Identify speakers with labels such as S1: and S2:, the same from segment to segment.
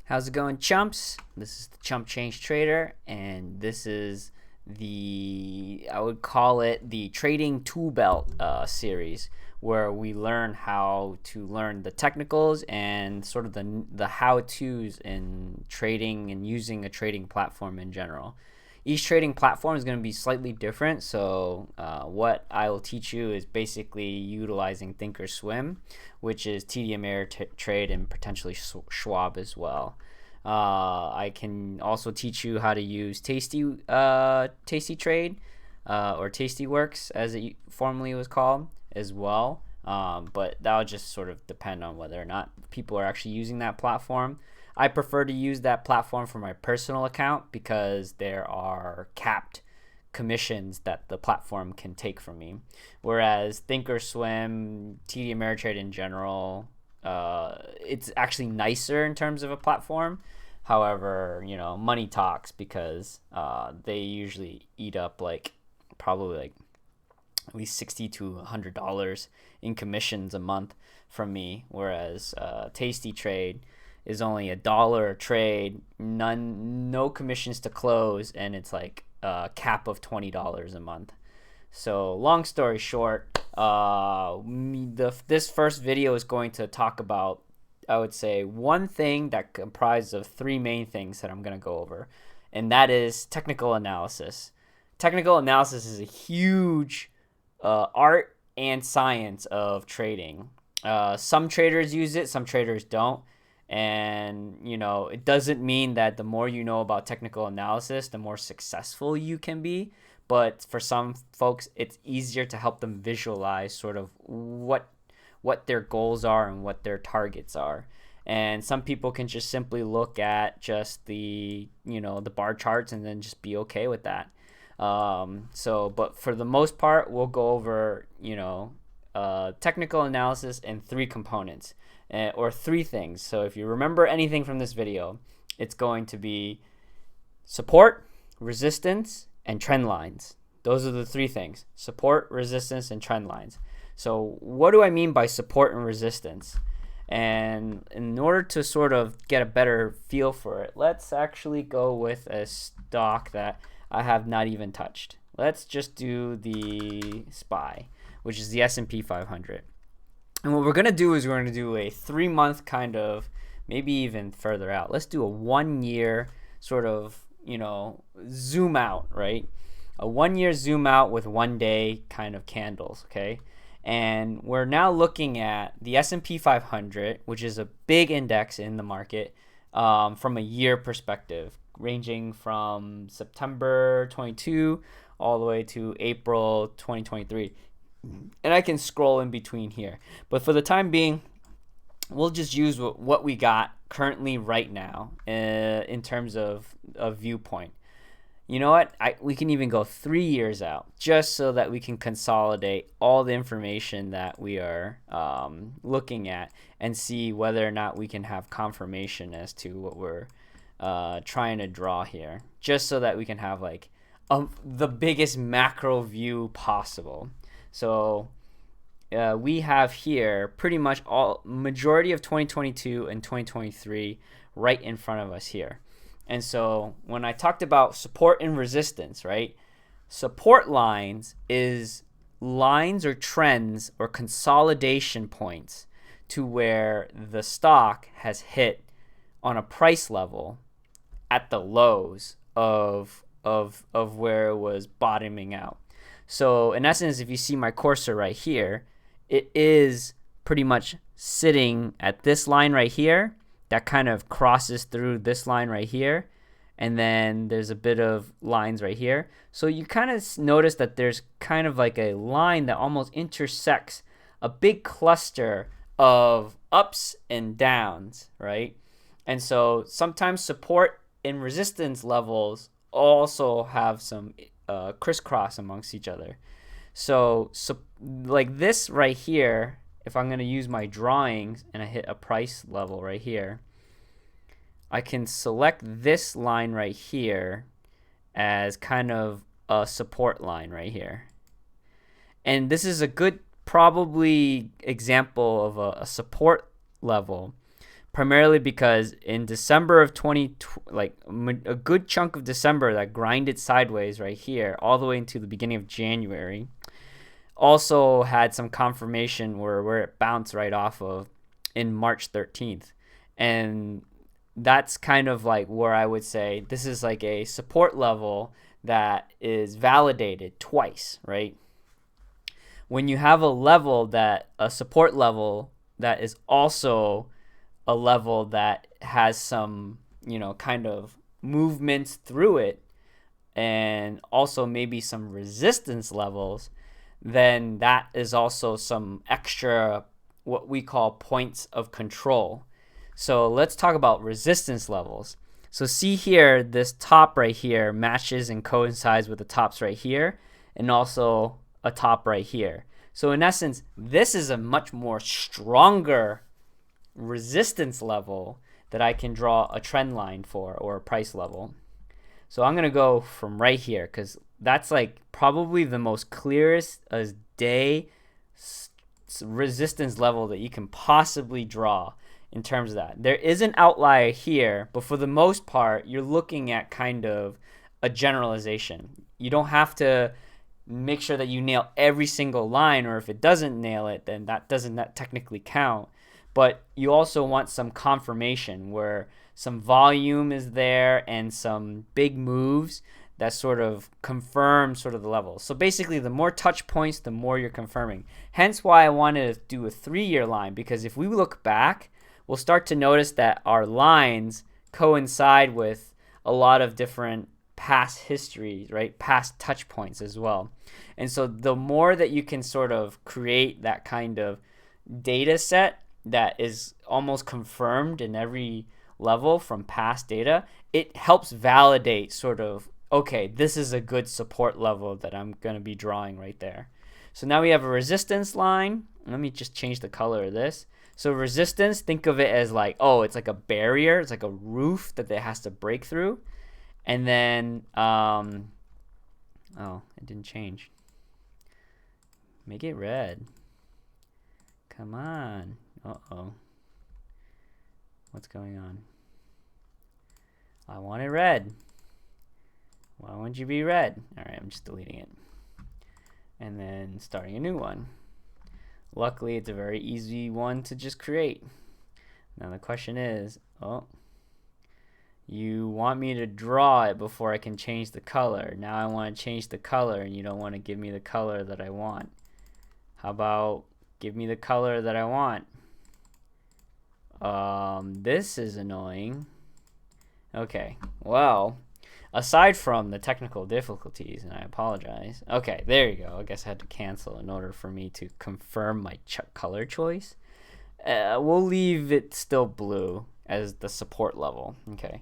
S1: How's it going, chumps? This is the Chump Change Trader, and this is I would call it the Trading Tool Belt series, where we learn how to learn the technicals and sort of the how-tos in trading and using a trading platform in general. Each trading platform is going to be slightly different, so what I will teach you is basically utilizing Thinkorswim, which is TD Ameritrade and potentially Schwab as well. I can also teach you how to use Tasty Trade or Tastyworks as it formerly was called as well. But that'll just sort of depend on whether or not people are actually using that platform. I prefer to use that platform for my personal account because there are capped commissions that the platform can take from me. Whereas Thinkorswim, TD Ameritrade in general, it's actually nicer in terms of a platform. However, money talks because they usually eat up probably at least $60 to $100 in commissions a month from me, whereas Tasty Trade is only $1 a trade, no commissions to close, and it's like a cap of $20 a month. So long story short, this first video is going to talk about, I would say, one thing that comprises of three main things that I'm going to go over, and that is technical analysis. Technical analysis is a huge art and science of trading. Some traders use it, some traders don't. And it doesn't mean that the more you know about technical analysis, the more successful you can be. But for some folks, it's easier to help them visualize sort of what their goals are and what their targets are. And some people can just simply look at just the bar charts and then just be okay with that. But for the most part, we'll go over technical analysis in three components. Or three things. So if you remember anything from this video, it's going to be support, resistance, and trend lines. Those are the three things: support, resistance, and trend lines. So what do I mean by support and resistance? And in order to sort of get a better feel for it, let's actually go with a stock that I have not even touched. Let's just do the SPY, which is the S&P 500. And what we're going to do is we're going to do a 3-month kind of, maybe even further out. Let's do a 1-year sort of, zoom out, right? A 1-year zoom out with 1-day kind of candles, okay? And we're now looking at the S&P 500, which is a big index in the market from a year perspective, ranging from September 22 all the way to April 2023. And I can scroll in between here. But for the time being, we'll just use what we got currently right now in terms of viewpoint. You know what? We can even go 3 years out just so that we can consolidate all the information that we are looking at and see whether or not we can have confirmation as to what we're trying to draw here. Just so that we can have the biggest macro view possible. So we have here pretty much majority of 2022 and 2023 right in front of us here. And so when I talked about support and resistance, right? Support lines is lines or trends or consolidation points to where the stock has hit on a price level at the lows of where it was bottoming out. So in essence, if you see my cursor right here, it is pretty much sitting at this line right here that kind of crosses through this line right here. And then there's a bit of lines right here. So you kind of notice that there's kind of like a line that almost intersects a big cluster of ups and downs, right? And so sometimes support and resistance levels also have some crisscross amongst each other. So like this right here, if I'm going to use my drawings and I hit a price level right here, I can select this line right here as kind of a support line right here. And this is a good probably example of a support level primarily because in December of a good chunk of December that grinded sideways right here all the way into the beginning of January also had some confirmation where it bounced right off of in March 13th. And that's kind of like where I would say this is like a support level that is validated twice, right? When you have a support level that is also a level that has some, kind of movements through it, and also maybe some resistance levels, then that is also some extra what we call points of control. So let's talk about resistance levels. So see here, this top right here matches and coincides with the tops right here, and also a top right here. So in essence, this is a much more stronger resistance level that I can draw a trend line for, or a price level. So I'm going to go from right here because that's like probably the most clearest as day resistance level that you can possibly draw in terms of that. There is an outlier here, but for the most part, you're looking at kind of a generalization. You don't have to make sure that you nail every single line, or if it doesn't nail it, then that doesn't technically count. But you also want some confirmation where some volume is there and some big moves that sort of confirm sort of the level. So basically, the more touch points, the more you're confirming. Hence why I wanted to do a 3-year line, because if we look back, we'll start to notice that our lines coincide with a lot of different past history, right? Past touch points as well. And so the more that you can sort of create that kind of data set that is almost confirmed in every level from past data, it helps validate sort of, okay, this is a good support level that I'm going to be drawing right there. So now we have a resistance line. Let me just change the color of this. So resistance, think of it as like, oh, it's like a barrier. It's like a roof that it has to break through. And then, oh, it didn't change. Make it red. Come on. Uh-oh. What's going on? I want it red. Why won't you be red? All right, I'm just deleting it. And then starting a new one. Luckily, it's a very easy one to just create. Now the question is, you want me to draw it before I can change the color. Now I want to change the color and you don't want to give me the color that I want. How about give me the color that I want? This is annoying. Okay, well, aside from the technical difficulties, and I apologize. Okay, there you go. I guess I had to cancel in order for me to confirm my color choice. We'll leave it still blue as the support level. Okay,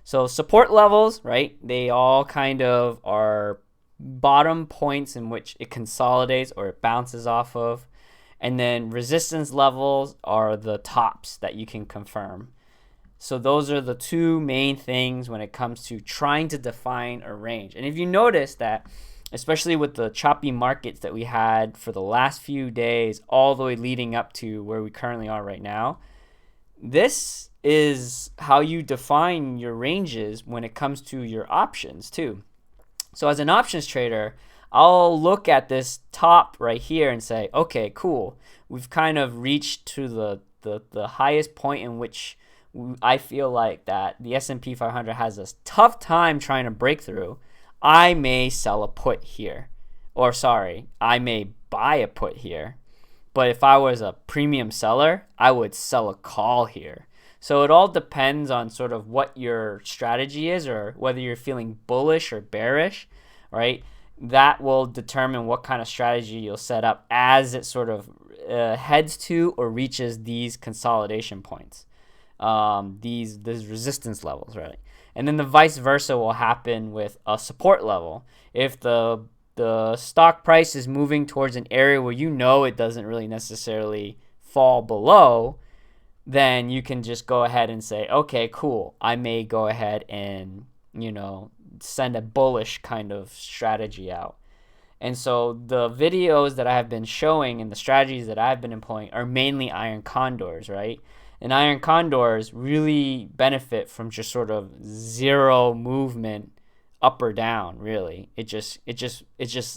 S1: so support levels, right? They all kind of are bottom points in which it consolidates or it bounces off of. And then resistance levels are the tops that you can confirm. So those are the two main things when it comes to trying to define a range. And if you notice that, especially with the choppy markets that we had for the last few days, all the way leading up to where we currently are right now, this is how you define your ranges when it comes to your options too. So as an options trader, I'll look at this top right here and say, okay, cool. We've kind of reached to the highest point in which I feel like that the S&P 500 has a tough time trying to break through. I may sell a put here. Or sorry, I may buy a put here. But if I was a premium seller, I would sell a call here. So it all depends on sort of what your strategy is, or whether you're feeling bullish or bearish, right? That will determine what kind of strategy you'll set up as it sort of heads to or reaches these consolidation points, these resistance levels, right? And then the vice versa will happen with a support level. If the stock price is moving towards an area where you know it doesn't really necessarily fall below, then you can just go ahead and say, okay, cool. I may go ahead and, send a bullish kind of strategy out. And so the videos that I have been showing and the strategies that I've been employing are mainly iron condors, right? And iron condors really benefit from just sort of zero movement up or down. Really, it just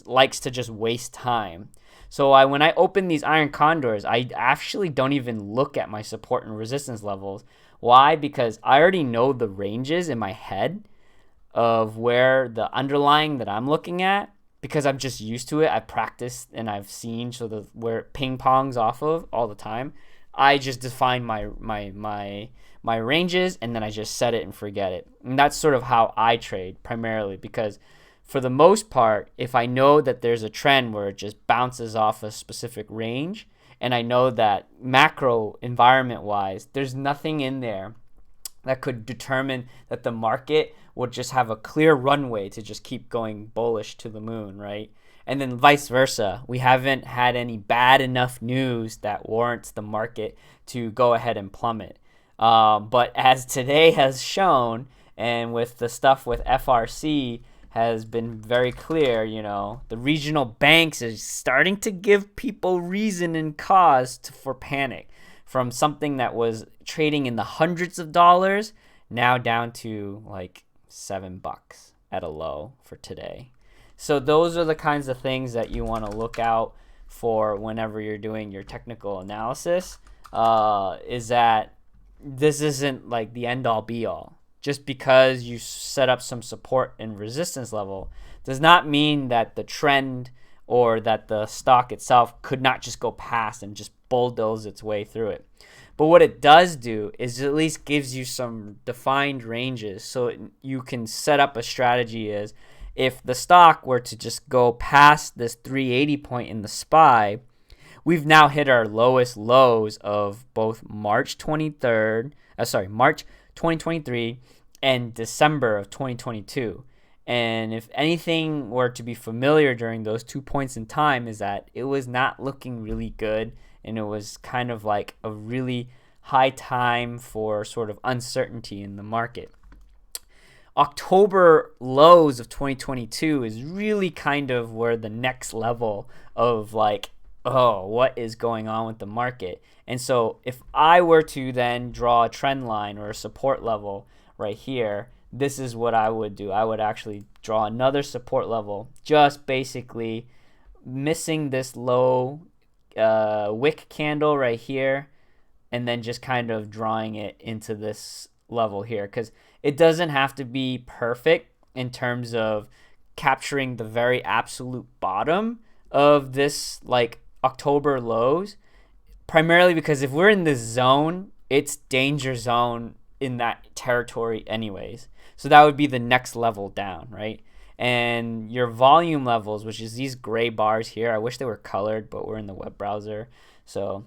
S1: likes to just waste time. So when I open these iron condors, I actually don't even look at my support and resistance levels. Why? Because I already know the ranges in my head of where the underlying that I'm looking at, because I'm just used to it. I've practiced and I've seen so the where it ping pongs off of all the time. I just define my ranges, and then I just set it and forget it. And that's sort of how I trade primarily, because for the most part, if I know that there's a trend where it just bounces off a specific range, and I know that macro environment wise, there's nothing in there that could determine that the market would just have a clear runway to just keep going bullish to the moon, right? And then vice versa. We haven't had any bad enough news that warrants the market to go ahead and plummet. But as today has shown, and with the stuff with FRC has been very clear, the regional banks is starting to give people reason and cause for panic, from something that was trading in the hundreds of dollars now down to like $7 at a low for today. So those are the kinds of things that you want to look out for whenever you're doing your technical analysis, is that this isn't like the end all be all. Just because you set up some support and resistance level does not mean that the trend or that the stock itself could not just go past and just bulldoze its way through it. But what it does do is it at least gives you some defined ranges, so you can set up a strategy as if the stock were to just go past this 380 point in the SPY. We've now hit our lowest lows of both March 2023 and December of 2022. And if anything were to be familiar during those 2 points in time, is that it was not looking really good, and it was kind of like a really high time for sort of uncertainty in the market. October lows of 2022 is really kind of where the next level of like, oh, what is going on with the market? And so if I were to then draw a trend line or a support level right here, this is what I would do. I would actually draw another support level, just basically missing this low wick candle right here, and then just kind of drawing it into this level here, because it doesn't have to be perfect in terms of capturing the very absolute bottom of this like October lows, primarily because if we're in this zone, it's danger zone in that territory anyways. So that would be the next level down, right? And your volume levels, which is these gray bars here, I wish they were colored, but we're in the web browser, so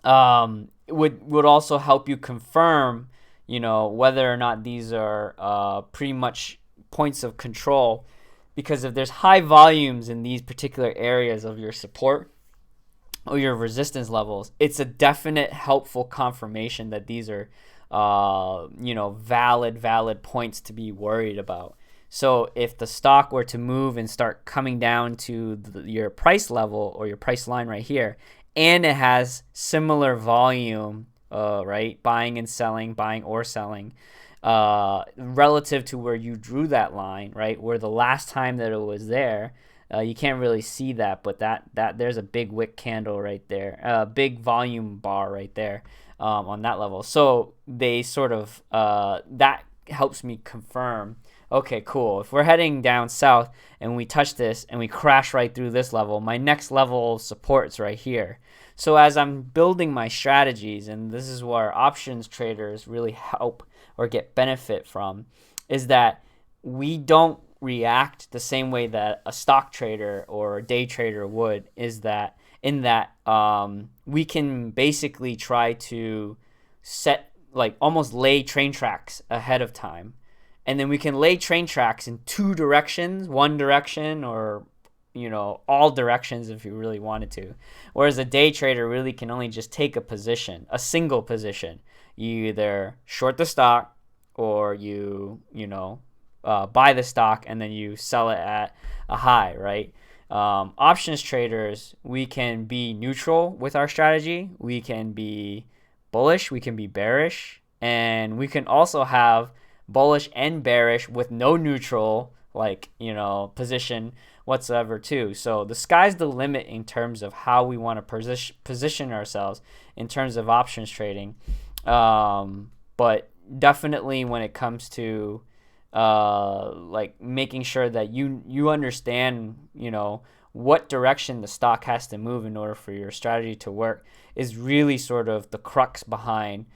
S1: would also help you confirm, whether or not these are pretty much points of control. Because if there's high volumes in these particular areas of your support or your resistance levels, it's a definite helpful confirmation that these are valid points to be worried about. So if the stock were to move and start coming down to your price level or your price line right here, and it has similar volume, right, buying or selling, relative to where you drew that line, right, where the last time that it was there, you can't really see that, but that there's a big wick candle right there, a big volume bar right there, on that level. So they sort of that helps me confirm, okay, cool, if we're heading down south and we touch this and we crash right through this level, my next level of support's right here. So as I'm building my strategies, and this is where options traders really help or get benefit from, is that we don't react the same way that a stock trader or a day trader would, is that in that we can basically try to set, like, almost lay train tracks ahead of time, and then we can lay train tracks in two directions, one direction, or all directions if you really wanted to. Whereas a day trader really can only just take a position, a single position. You either short the stock, or you buy the stock and then you sell it at a high, right? Options traders, we can be neutral with our strategy. We can be bullish, we can be bearish, and we can also have bullish and bearish with no neutral, like, position whatsoever too. So the sky's the limit in terms of how we want to position ourselves in terms of options trading. But definitely when it comes to like making sure that you understand, what direction the stock has to move in order for your strategy to work is really sort of the crux behind,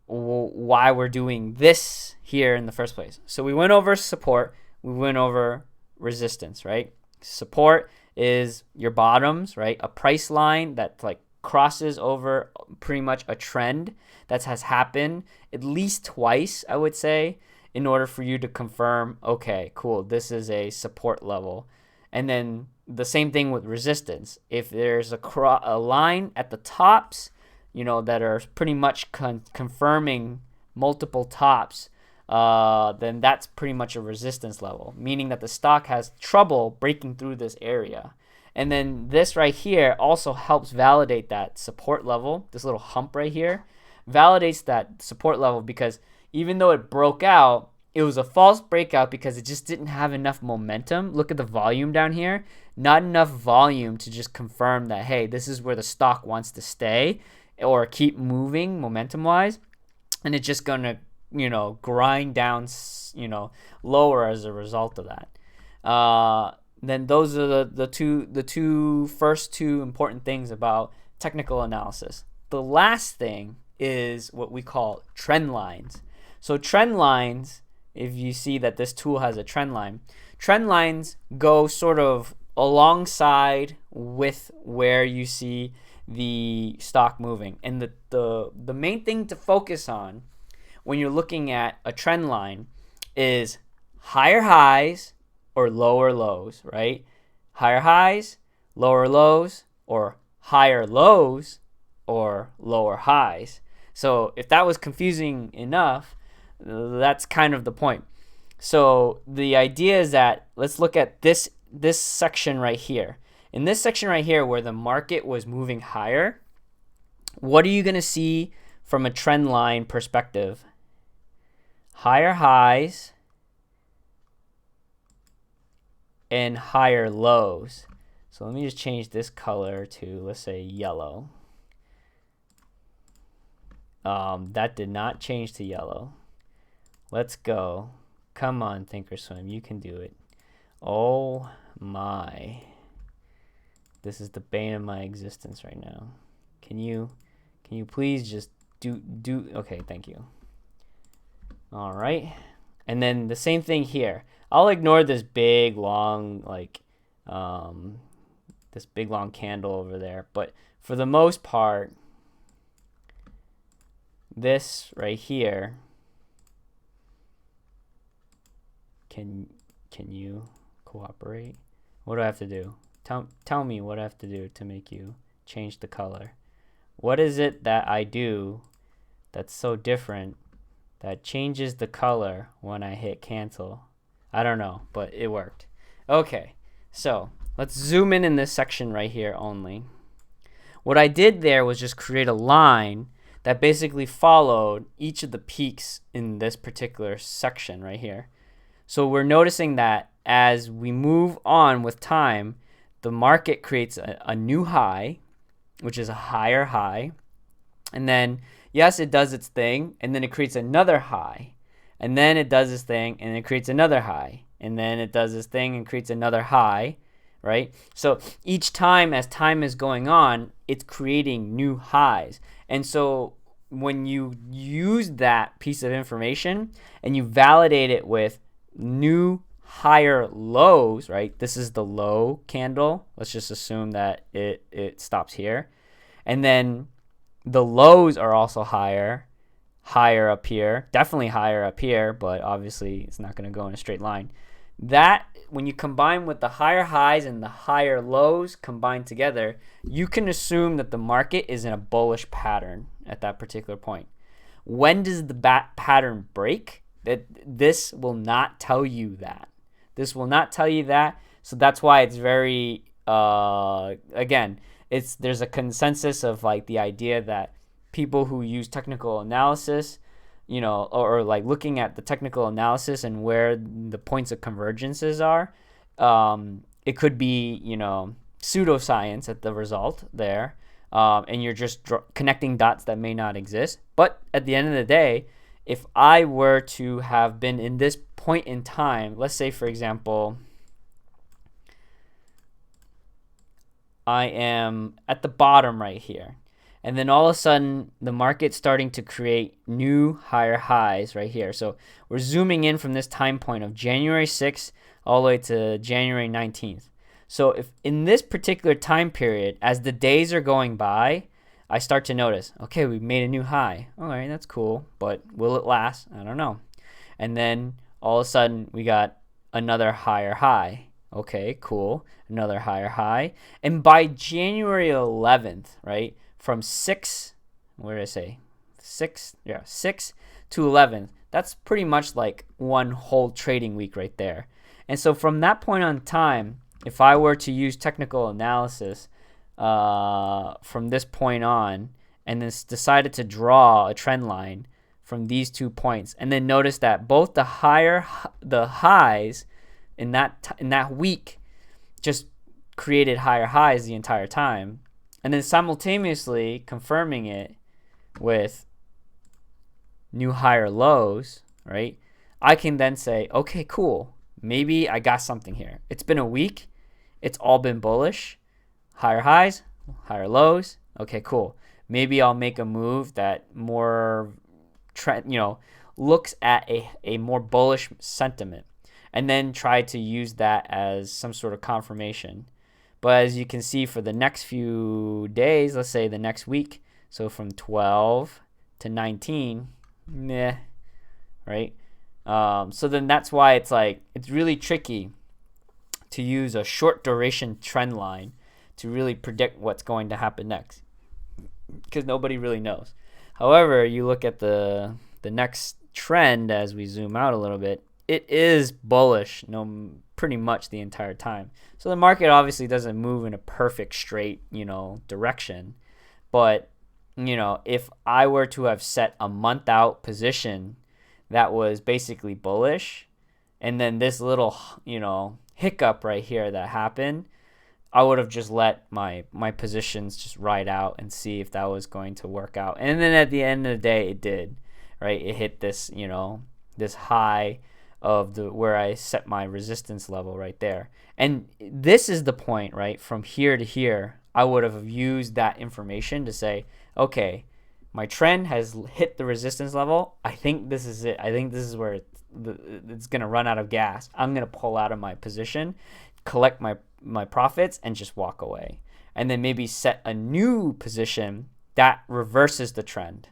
S1: why we're doing this here in the first place. So we went over support, we went over resistance, right? Support is your bottoms, right? A price line that like crosses over pretty much a trend that has happened at least twice, I would say, in order for you to confirm, okay, cool, this is a support level. And then the same thing with resistance. If there's a line at the tops, that are pretty much confirming multiple tops, then that's pretty much a resistance level, meaning that the stock has trouble breaking through this area. And then this right here also helps validate that support level. This little hump right here validates that support level, because even though it broke out, it was a false breakout because it just didn't have enough momentum. Look at the volume down here. Not enough volume to just confirm that, hey, this is where the stock wants to stay or keep moving momentum-wise. And it's just going to, grind down, lower as a result of that. Then those are the first two important things about technical analysis. The last thing is what we call trend lines. So trend lines, if you see that this tool has a trend lines go sort of alongside with where you see the stock moving. And the main thing to focus on when you're looking at a trend line is higher highs or lower lows, right? Higher highs, lower lows, or higher lows or lower highs. So if that was confusing enough, that's kind of the point. So the idea is that let's look at this section right here. In this section right here where the market was moving higher, what are you going to see from a trend line perspective? Higher highs and higher lows. So let me just change this color to, let's say, yellow. That did not change to yellow. Let's go. Come on, Thinkorswim, you can do it. Oh my. This is the bane of my existence right now. Can you please just do okay, thank you. All right. And then the same thing here. I'll ignore this big long this big long candle over there, but for the most part, this right here, can you cooperate? What do I have to do? Tell me what I have to do to make you change the color. What is it that I do that's so different that changes the color when I hit cancel? I don't know, but it worked. Okay, so let's zoom in this section right here only. What I did there was just create a line that basically followed each of the peaks in this particular section right here. So we're noticing that as we move on with time, the market creates a new high, which is a higher high. And then, yes, it does its thing, and then it creates another high. And then it does its thing, and it creates another high. And then it does its thing and creates another high, right? So each time, as time is going on, it's creating new highs. And so when you use that piece of information and you validate it with new higher lows, right? This is the low candle. Let's just assume that it stops here. And then the lows are also higher up here, definitely higher up here, but obviously it's not going to go in a straight line. That, when you combine with the higher highs and the higher lows combined together, you can assume that the market is in a bullish pattern at that particular point. When does the pattern break? This will not tell you that. This will not tell you that. So that's why it's very, again, there's a consensus of like the idea that people who use technical analysis, or like looking at the technical analysis and where the points of convergences are, it could be, pseudoscience at the result there. And you're just connecting dots that may not exist. But at the end of the day, if I were to have been in this point in time, let's say, for example, I am at the bottom right here, and then all of a sudden the market's starting to create new higher highs right here. So we're zooming in from this time point of January 6th all the way to January 19th. So if in this particular time period, as the days are going by, I start to notice, okay, we made a new high. All right, that's cool, but will it last? I don't know. And then all of a sudden we got another higher high. Okay, cool. Another higher high. And by January 11th, right, from 6, what did I say? 6 to 11th, that's pretty much like one whole trading week right there. And so from that point on time, if I were to use technical analysis from this point on, and then decided to draw a trend line from these 2 points, and then notice that both the highs in that week just created higher highs the entire time, and then simultaneously confirming it with new higher lows, right? I can then say, okay, cool. Maybe I got something here. It's been a week. It's all been bullish. Higher highs, higher lows. Okay, cool. Maybe I'll make a move that more looks at a more bullish sentiment, and then try to use that as some sort of confirmation. But as you can see, for the next few days, let's say the next week, so from 12 to 19, meh, right? So then that's why it's really tricky to use a short duration trend line to really predict what's going to happen next, because nobody really knows. However, you look at the next trend as we zoom out a little bit, it is bullish pretty much the entire time. So the market obviously doesn't move in a perfect straight, direction. But, if I were to have set a month out position that was basically bullish, and then this little, hiccup right here that happened, I would have just let my positions just ride out and see if that was going to work out. And then at the end of the day, it did, right? It hit this, this high of where I set my resistance level right there. And this is the point, right? From here to here, I would have used that information to say, okay, my trend has hit the resistance level. I think this is it. I think this is where it's going to run out of gas. I'm going to pull out of my position, collect my profits, and just walk away. And then maybe set a new position that reverses the trend.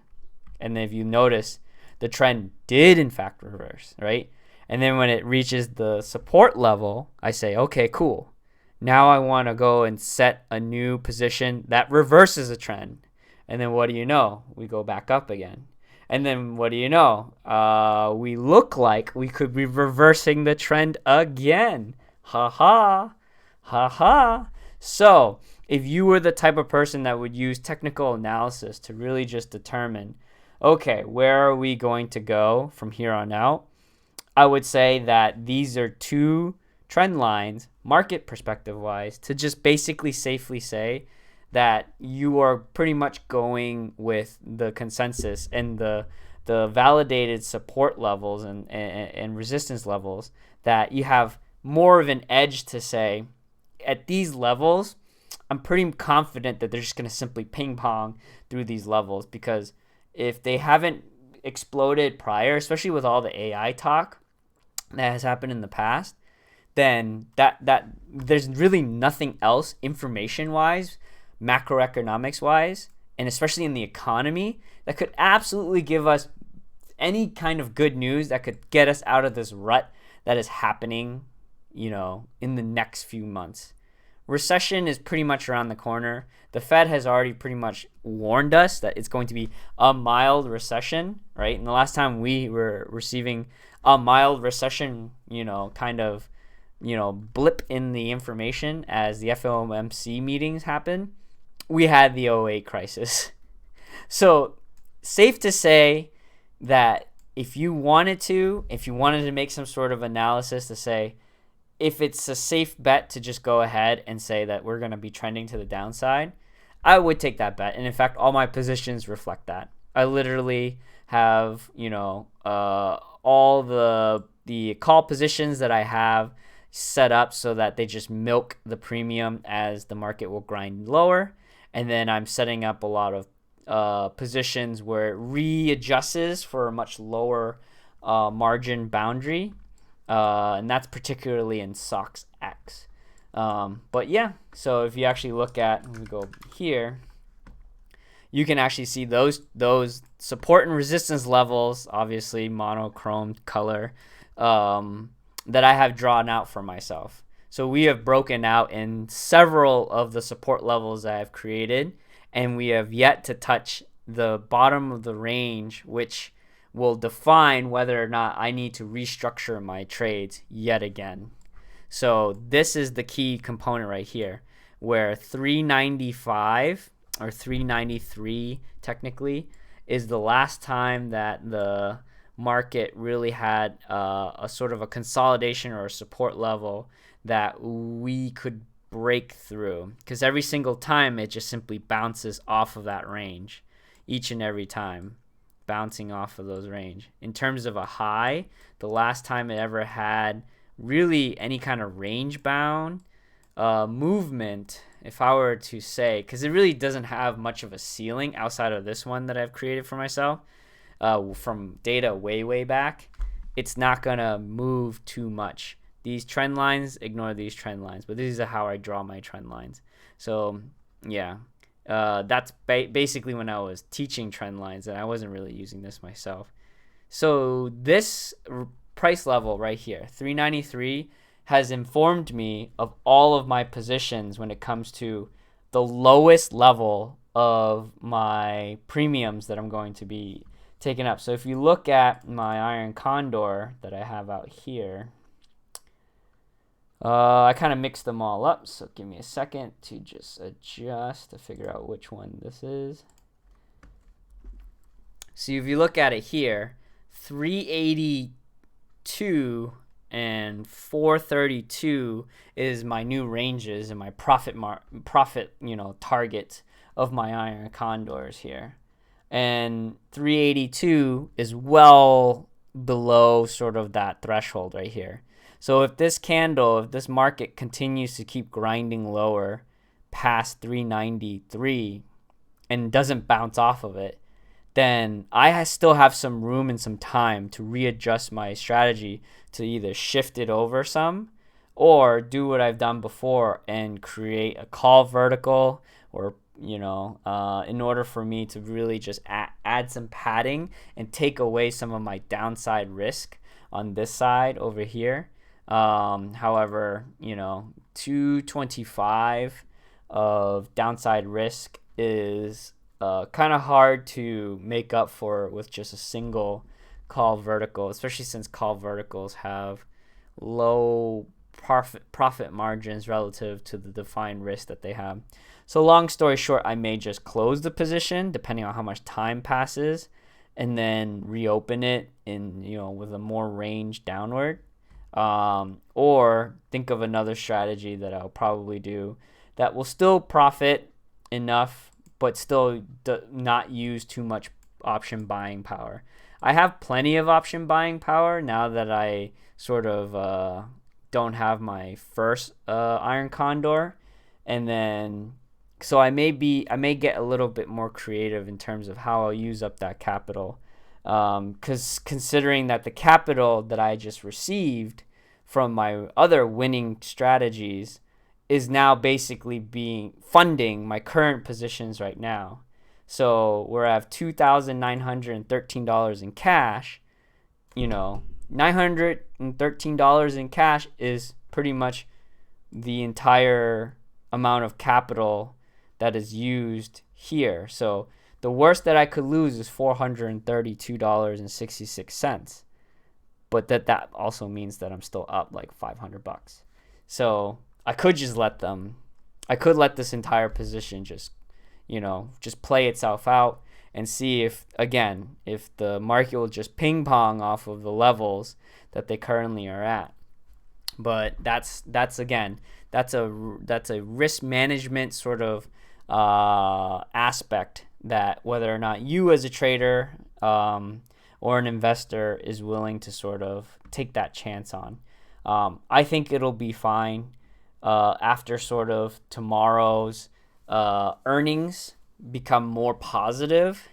S1: And then if you notice, the trend did in fact reverse, right? And then when it reaches the support level, I say, okay, cool. Now I want to go and set a new position that reverses the trend. And then what do you know? We go back up again. And then what do you know? We look like we could be reversing the trend again. Ha ha. Ha ha. So if you were the type of person that would use technical analysis to really just determine, okay, where are we going to go from here on out? I would say that these are 2 trend lines, market perspective wise, to just basically safely say that you are pretty much going with the consensus and the validated support levels and resistance levels, that you have more of an edge to say, at these levels, I'm pretty confident that they're just going to simply ping pong through these levels, because if they haven't exploded prior, especially with all the AI talk that has happened in the past, then that there's really nothing else information wise, macroeconomics wise, and especially in the economy, that could absolutely give us any kind of good news that could get us out of this rut that is happening, in the next few months. Recession is pretty much around the corner. The Fed has already pretty much warned us that it's going to be a mild recession, right? And the last time we were receiving a mild recession, blip in the information as the FOMC meetings happen, we had the '08 crisis. So safe to say that if you wanted to make some sort of analysis to say if it's a safe bet to just go ahead and say that we're going to be trending to the downside, I would take that bet. And in fact, all my positions reflect that. I literally have, all the call positions that I have set up so that they just milk the premium as the market will grind lower. And then I'm setting up a lot of positions where it readjusts for a much lower margin boundary. And that's particularly in SOX X. But yeah, so if you actually look at, let me go here, you can actually see those support and resistance levels, obviously monochrome color, that I have drawn out for myself. So we have broken out in several of the support levels that I've created, and we have yet to touch the bottom of the range, which will define whether or not I need to restructure my trades yet again. So this is the key component right here, where 395 or 393 technically is the last time that the market really had a sort of a consolidation or a support level that we could break through, because every single time it just simply bounces off of that range, each and every time bouncing off of those range. In terms of a high, the last time it ever had really any kind of range bound movement, if I were to say, because it really doesn't have much of a ceiling outside of this one that I've created for myself from data way back, it's not gonna move too much. These trend lines, ignore these trend lines, but this is how I draw my trend lines. So yeah, that's basically when I was teaching trend lines, and I wasn't really using this myself. So this price level right here, 393, has informed me of all of my positions when it comes to the lowest level of my premiums that I'm going to be taking up. So if you look at my iron condor that I have out here, I kind of mixed them all up, so give me a second to just adjust to figure out which one this is. So if you look at it here, 382 and 432 is my new ranges and my profit target of my iron condors here, and 382 is well below sort of that threshold right here. So if this market continues to keep grinding lower past 393 and doesn't bounce off of it, then I still have some room and some time to readjust my strategy to either shift it over some or do what I've done before and create a call vertical, or in order for me to really just add some padding and take away some of my downside risk on this side over here. However, 225 of downside risk is kind of hard to make up for with just a single call vertical, especially since call verticals have low profit margins relative to the defined risk that they have. So long story short, I may just close the position depending on how much time passes and then reopen it in with a more range downward. Or think of another strategy that I'll probably do that will still profit enough but still not use too much option buying power. I have plenty of option buying power now that I sort of don't have my first iron condor, and then so I may get a little bit more creative in terms of how I'll use up that capital, because considering that the capital that I just received from my other winning strategies is now basically funding my current positions right now. So where I have $2,913 in cash, $913 in cash is pretty much the entire amount of capital that is used here. So the worst that I could lose is $432.66. But that also means that I'm still up like $500. So I could just let this entire position just play itself out and see if the market will just ping pong off of the levels that they currently are at. But that's a risk management sort of aspect that whether or not you as a trader or an investor is willing to sort of take that chance on. I think it'll be fine after sort of tomorrow's earnings become more positive.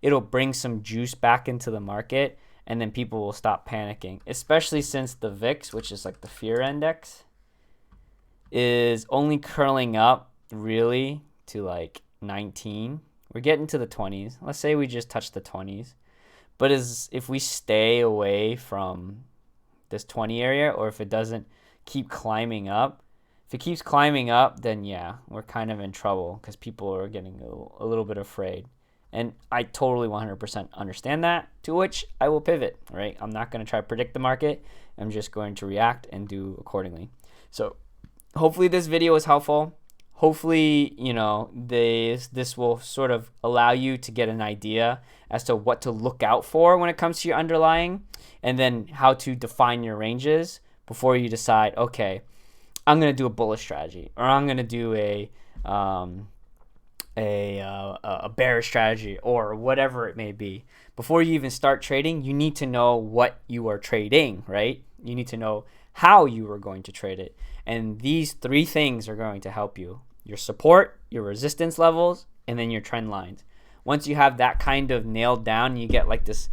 S1: It'll bring some juice back into the market, and then people will stop panicking, especially since the VIX, which is like the fear index, is only curling up really to like 19. We're getting to the 20s. Let's say we just touch the 20s. But if we stay away from this 20 area, or if it doesn't keep climbing up, if it keeps climbing up, then yeah, we're kind of in trouble because people are getting a little bit afraid. And I totally 100% understand that, to which I will pivot, right? I'm not going to try to predict the market. I'm just going to react and do accordingly. So hopefully this video was helpful. Hopefully, this will sort of allow you to get an idea as to what to look out for when it comes to your underlying, and then how to define your ranges before you decide, okay, I'm going to do a bullish strategy, or I'm going to do a bearish strategy, or whatever it may be. Before you even start trading, you need to know what you are trading, right? You need to know how you are going to trade it. And these 3 things are going to help you: your support, your resistance levels, and then your trend lines. Once you have that kind of nailed down, you get like this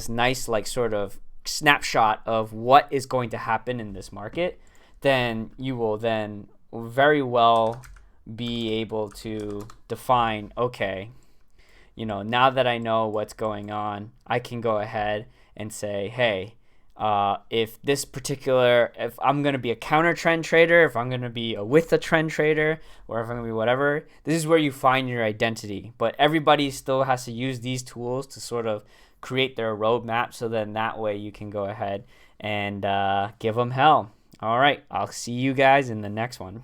S1: nice like sort of snapshot of what is going to happen in this market, then you will then very well be able to define, okay, now that I know what's going on, I can go ahead and say, hey, if I'm going to be a counter trend trader, if I'm going to be a with a trend trader, or if I'm going to be whatever, this is where you find your identity. But everybody still has to use these tools to sort of create their roadmap, so then that way you can go ahead and give them hell. All right, I'll see you guys in the next one.